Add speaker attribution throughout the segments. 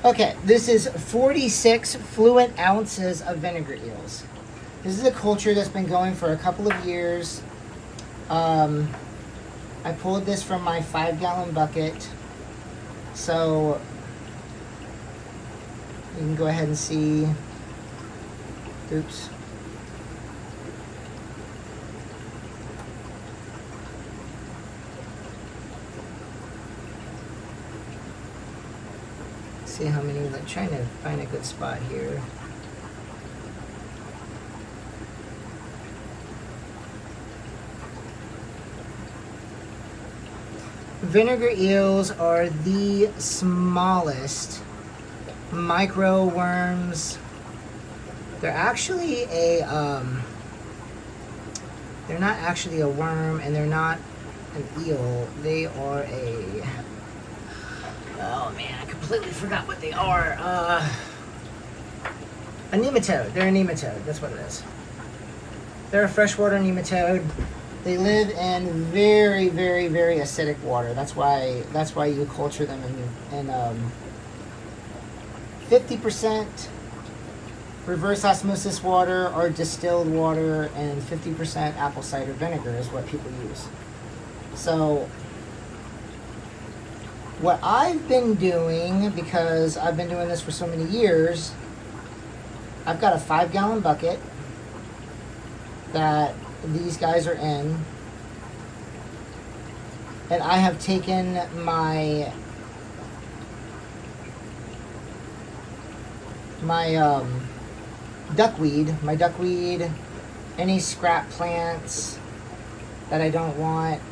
Speaker 1: Okay, this is 46 fluent ounces of vinegar eels. This is a culture that's been going for a couple of years. I pulled this from my 5-gallon bucket. So you can go ahead and see. Oops. See how many, like trying to find a good spot here. Vinegar eels are the smallest micro worms. They're actually they're not actually a worm, and they're not an eel. They are oh man, I completely forgot what they are. A nematode. They're a nematode. That's what it is. They're a freshwater nematode. They live in very, very, very acidic water. That's why you culture them in 50% reverse osmosis water or distilled water, and 50% apple cider vinegar is what people use. So what I've been doing, because I've been doing this for so many years, I've got a 5-gallon bucket that these guys are in, and I have taken my duckweed, any scrap plants that I don't want,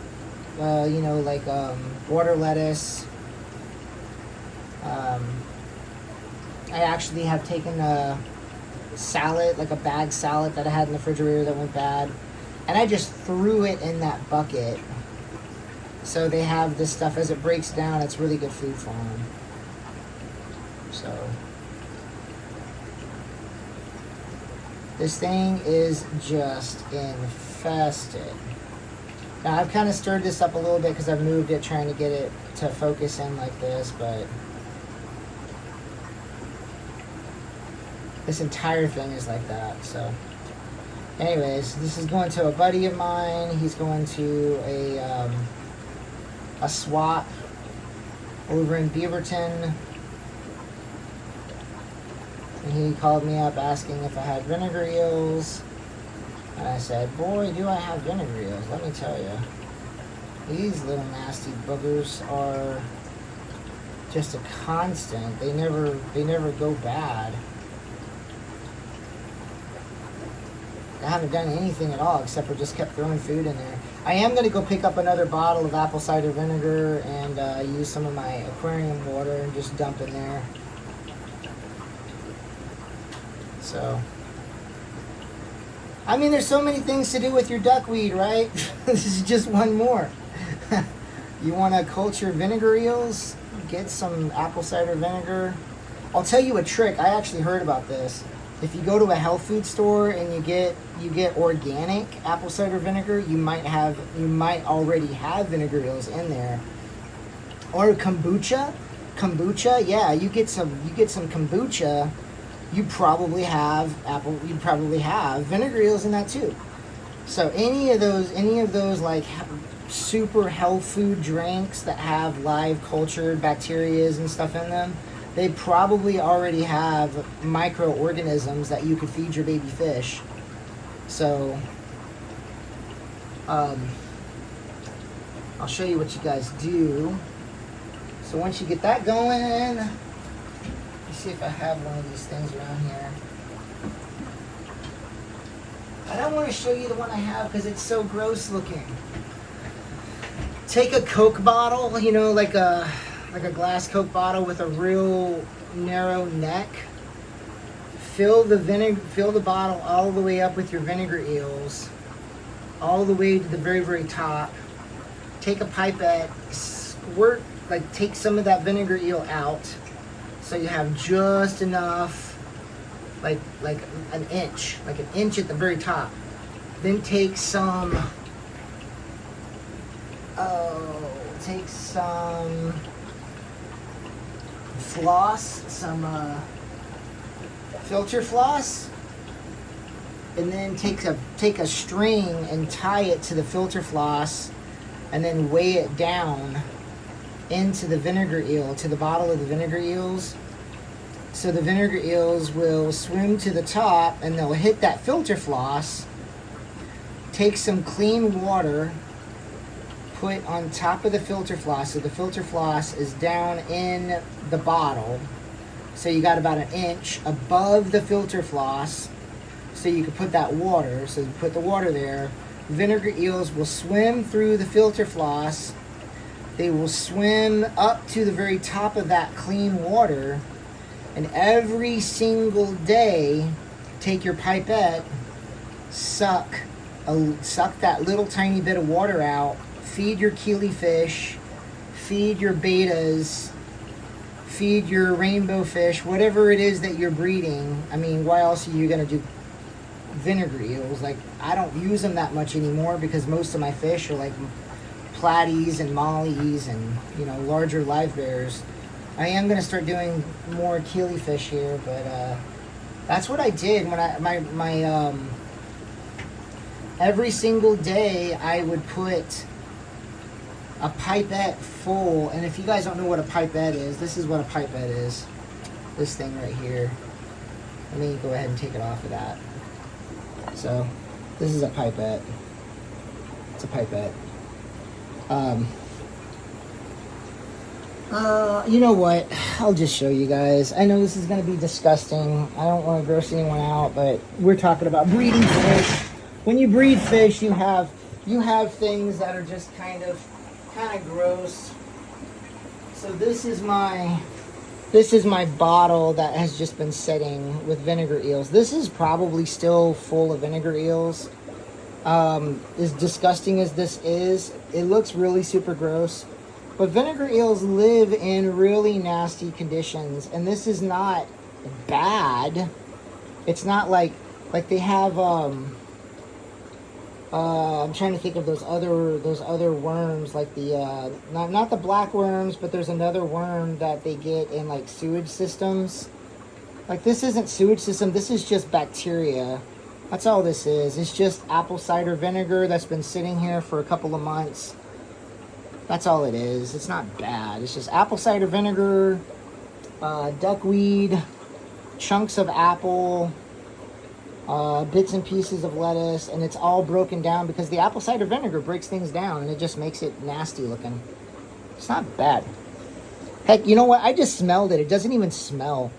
Speaker 1: like water lettuce. I actually have taken a salad, like a bag salad that I had in the refrigerator that went bad, and I just threw it in that bucket. So they have this stuff as it breaks down. It's really good food for them. So this thing is just infested. Now I've kind of stirred this up a little bit because I've moved it, trying to get it to focus in like this, but this entire thing is like that. So anyways, this is going to a buddy of mine. He's going to a swap over in Beaverton, and he called me up asking if I had vinegar eels, and I said, boy, do I have vinegar eels. Let me tell you, these little nasty boogers are just a constant. They never go bad. I haven't done anything at all except for just kept throwing food in there. I am going to go pick up another bottle of apple cider vinegar and use some of my aquarium water and just dump in there. So, I mean, there's so many things to do with your duckweed, right? This is just one more. You want to culture vinegar eels? Get some apple cider vinegar. I'll tell you a trick. I actually heard about this. If you go to a health food store and you get organic apple cider vinegar, you might already have vinegar eels in there. Or kombucha, yeah, you get some kombucha, you probably have vinegar eels in that too. So any of those like super health food drinks that have live cultured bacteria and stuff in them, they probably already have microorganisms that you could feed your baby fish. So, I'll show you what you guys do. So once you get that going, let's see if I have one of these things around here. I don't want to show you the one I have because it's so gross looking. Take a Coke bottle, like a glass Coke bottle with a real narrow neck. Fill the bottle all the way up with your vinegar eels, all the way to the very, very top. Take a pipette, squirt, take some of that vinegar eel out, so you have just enough, like an inch at the very top. Then take some floss, some filter floss, and then take a string and tie it to the filter floss, and then weigh it down into the vinegar eel, to the bottle of the vinegar eels. So the vinegar eels will swim to the top and they'll hit that filter floss, take some clean water, put on top of the filter floss. So the filter floss is down in the bottle. So you got about an inch above the filter floss. So you can put that water. So you put the water there. Vinegar eels will swim through the filter floss. They will swim up to the very top of that clean water. And every single day, take your pipette, suck that little tiny bit of water out, feed your killifish, feed your betas, feed your rainbow fish, whatever it is that you're breeding. I mean, why else are you going to do vinegar eels? Like, I don't use them that much anymore because most of my fish are like platies and mollies and, you know, larger live bears. I am going to start doing more killifish here, but that's what I did when my every single day I would put a pipette full. And if you guys don't know what a pipette is, this is what a pipette is. This thing right here. Let me go ahead and take it off of that. So this is a pipette. It's a pipette. You know what? I'll just show you guys. I know this is going to be disgusting. I don't want to gross anyone out, but we're talking about breeding fish. When you breed fish, you have things that are just kind of gross. So this is my bottle that has just been sitting with vinegar eels. This is probably still full of vinegar eels. As disgusting as this is, it looks really super gross. But vinegar eels live in really nasty conditions, and this is not bad. It's not like they have. I'm trying to think of those other worms, like the not the black worms, but there's another worm that they get in like sewage systems. Like, this isn't sewage system. This is just bacteria. That's all this is. It's just apple cider vinegar that's been sitting here for a couple of months. That's all it is. It's not bad. It's just apple cider vinegar, duckweed, chunks of apple, bits and pieces of lettuce, and it's all broken down because the apple cider vinegar breaks things down and it just makes it nasty looking. It's not bad. Heck, you know what? I just smelled it. It doesn't even smell.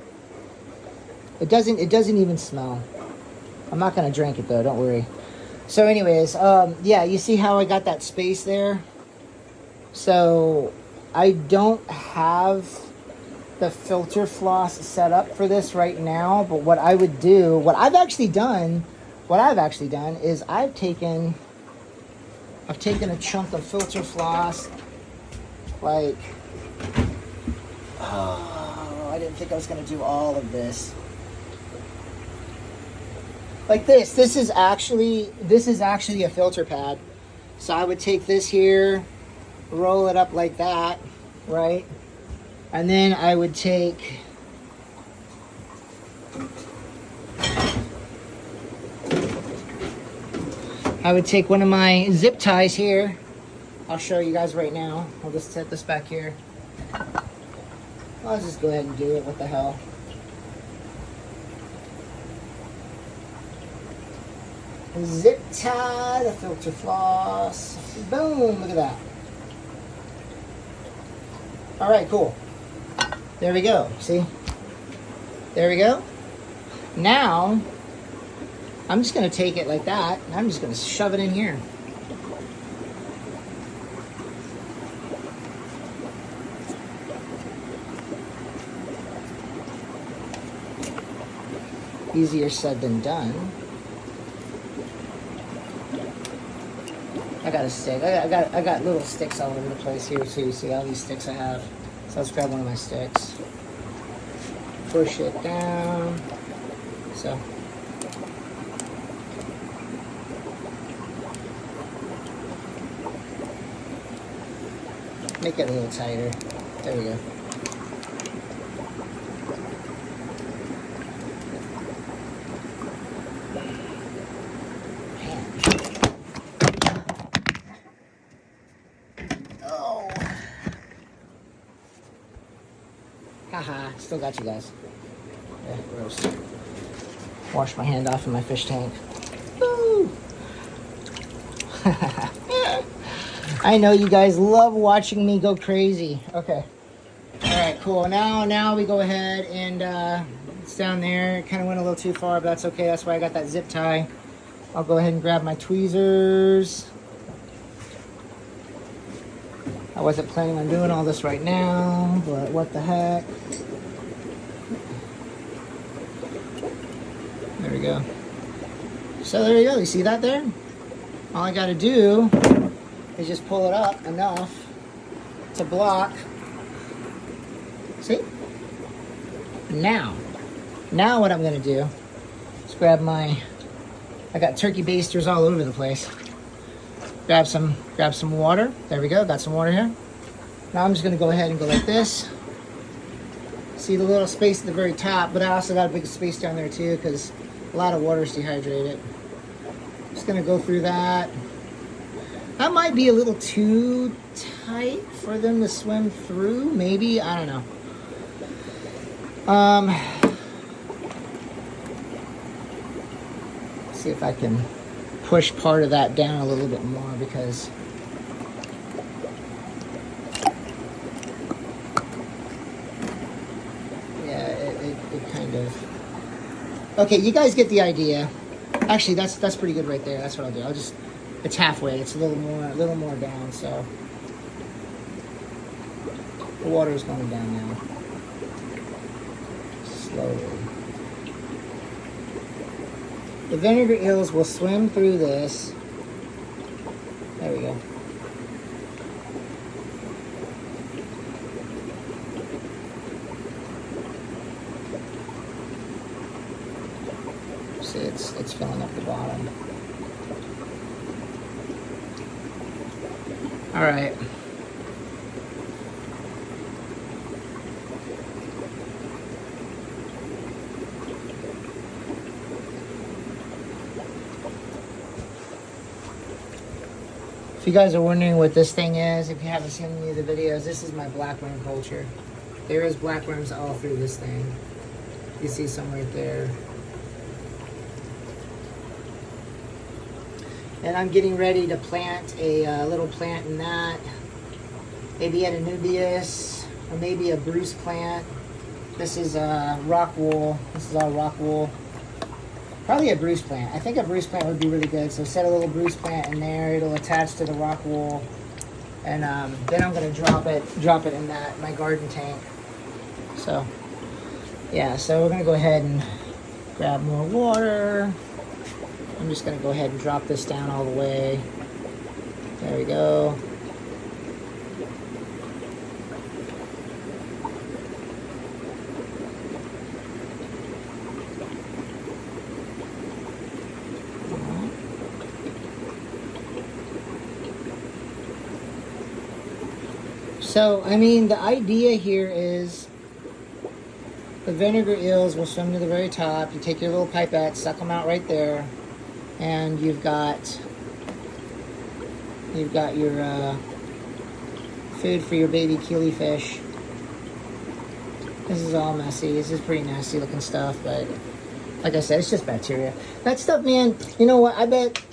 Speaker 1: It doesn't even smell. I'm not going to drink it though, don't worry. So anyways, yeah, you see how I got that space there? So I don't have the filter floss set up for this right now, but what I've actually done is I've taken a chunk of filter floss, like, oh, I didn't think I was going to do all of this. Like this. This is actually a filter pad. So I would take this here, roll it up like that, right? And then I would take one of my zip ties here. I'll show you guys right now. I'll just set this back here. I'll just go ahead and do it. What the hell? Zip tie the filter floss. Boom, look at that. All right, cool. There we go. See? There we go. Now, I'm just going to take it like that, and I'm just going to shove it in here. Easier said than done. I got a stick. I got little sticks all over the place here too. See all these sticks I have. So let's grab one of my sticks. Push it down. So. Make it a little tighter. There we go. Haha, still got you guys. Yeah, gross. Wash my hand off in my fish tank. Woo! I know you guys love watching me go crazy. Okay. All right, cool. Now we go ahead and it's down there. It kind of went a little too far, but that's okay. That's why I got that zip tie. I'll go ahead and grab my tweezers. I wasn't planning on doing all this right now, but what the heck. There we go. So there you go. You see that there? All I got to do is just pull it up enough to block. See? Now what I'm going to do is grab my, I got turkey basters all over the place. Grab some water. There we go. Got some water here. Now I'm just going to go ahead and go like this. See the little space at the very top, but I also got a big space down there too because a lot of water is dehydrated. Just going to go through that. That might be a little too tight for them to swim through. Maybe. I don't know. See if I can push part of that down a little bit more because yeah, it kind of. Okay, you guys get the idea. Actually, that's pretty good right there. That's what I'll do. It's halfway. It's a little more down. So the water is going down now. Slowly. The vinegar eels will swim through this. There we go. See, it's filling up the bottom. All right. If you guys are wondering what this thing is, if you haven't seen any of the videos, this is my blackworm culture. There is blackworms all through this thing. You see some right there. And I'm getting ready to plant a little plant in that. Maybe an Anubias, or maybe a Bruce plant. This is rock wool. This is all rock wool. Probably a Bruce plant. I think a Bruce plant would be really good. So set a little Bruce plant in there. It'll attach to the rock wool. And then I'm gonna drop it in my garden tank. So yeah, so we're gonna go ahead and grab more water. I'm just gonna go ahead and drop this down all the way. There we go. So, I mean, the idea here is the vinegar eels will swim to the very top. You take your little pipette, suck them out right there, and you've got your food for your baby killifish. This is all messy. This is pretty nasty looking stuff, but like I said, it's just bacteria. That stuff, man, you know what? I bet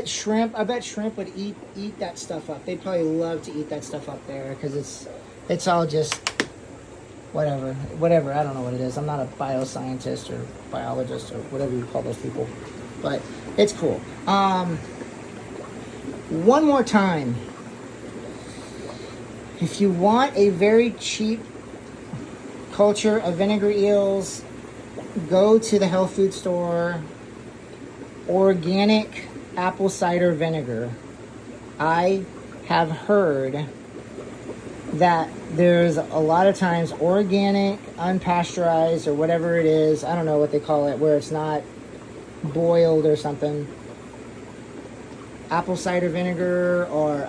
Speaker 1: shrimp would eat that stuff up. They'd probably love to eat that stuff up there because it's all just whatever. I don't know what it is. I'm not a bioscientist or biologist or whatever you call those people, but it's cool. One more time, if you want a very cheap culture of vinegar eels, go to the health food store. Organic apple cider vinegar. I have heard that there's a lot of times organic, unpasteurized, or whatever it is, I don't know what they call it, where it's not boiled or something, apple cider vinegar or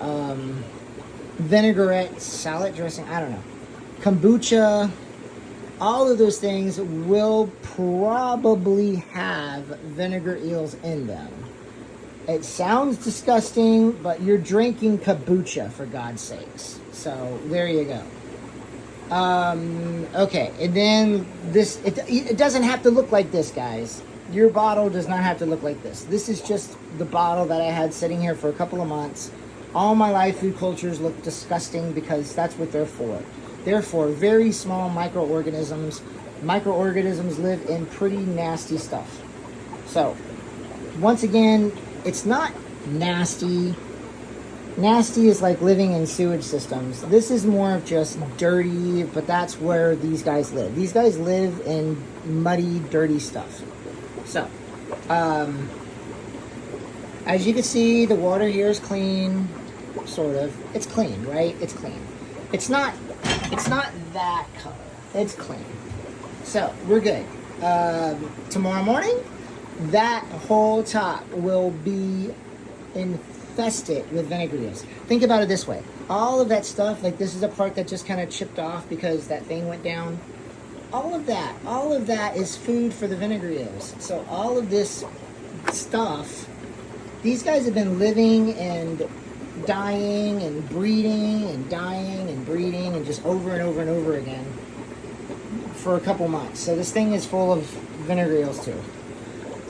Speaker 1: vinaigrette salad dressing, I don't know, kombucha, all of those things will probably have vinegar eels in them. It sounds disgusting, but you're drinking kombucha, for God's sakes. So there you go. Okay, and then this, it doesn't have to look like this, guys. Your bottle does not have to look like this. This is just the bottle that I had sitting here for a couple of months. All my live food cultures look disgusting because that's what they're for. They're for very small microorganisms. Microorganisms live in pretty nasty stuff. So, once again, it's not nasty. Nasty is like living in sewage systems. This is more of just dirty, but that's where these guys live. These guys live in muddy, dirty stuff. So, as you can see, the water here is clean, sort of. It's clean, right? It's clean. It's not that color. It's clean. So, we're good. Tomorrow morning, that whole top will be infested with vinegar eels. Think about it this way. All of that stuff, like this is a part that just kind of chipped off because that thing went down. All of that is food for the vinegar eels. So all of this stuff, these guys have been living and dying and breeding and dying and breeding and just over and over and over again for a couple months. So this thing is full of vinegar eels too.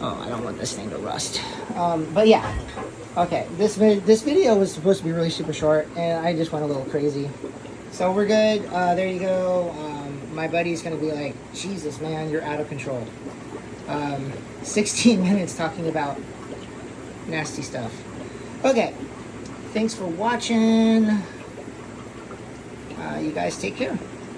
Speaker 1: Oh, I don't want this thing to rust. But yeah. Okay, this video was supposed to be really super short, and I just went a little crazy. So we're good. There you go. My buddy's going to be like, Jesus, man, you're out of control. 16 minutes talking about nasty stuff. Okay, thanks for watching. You guys take care.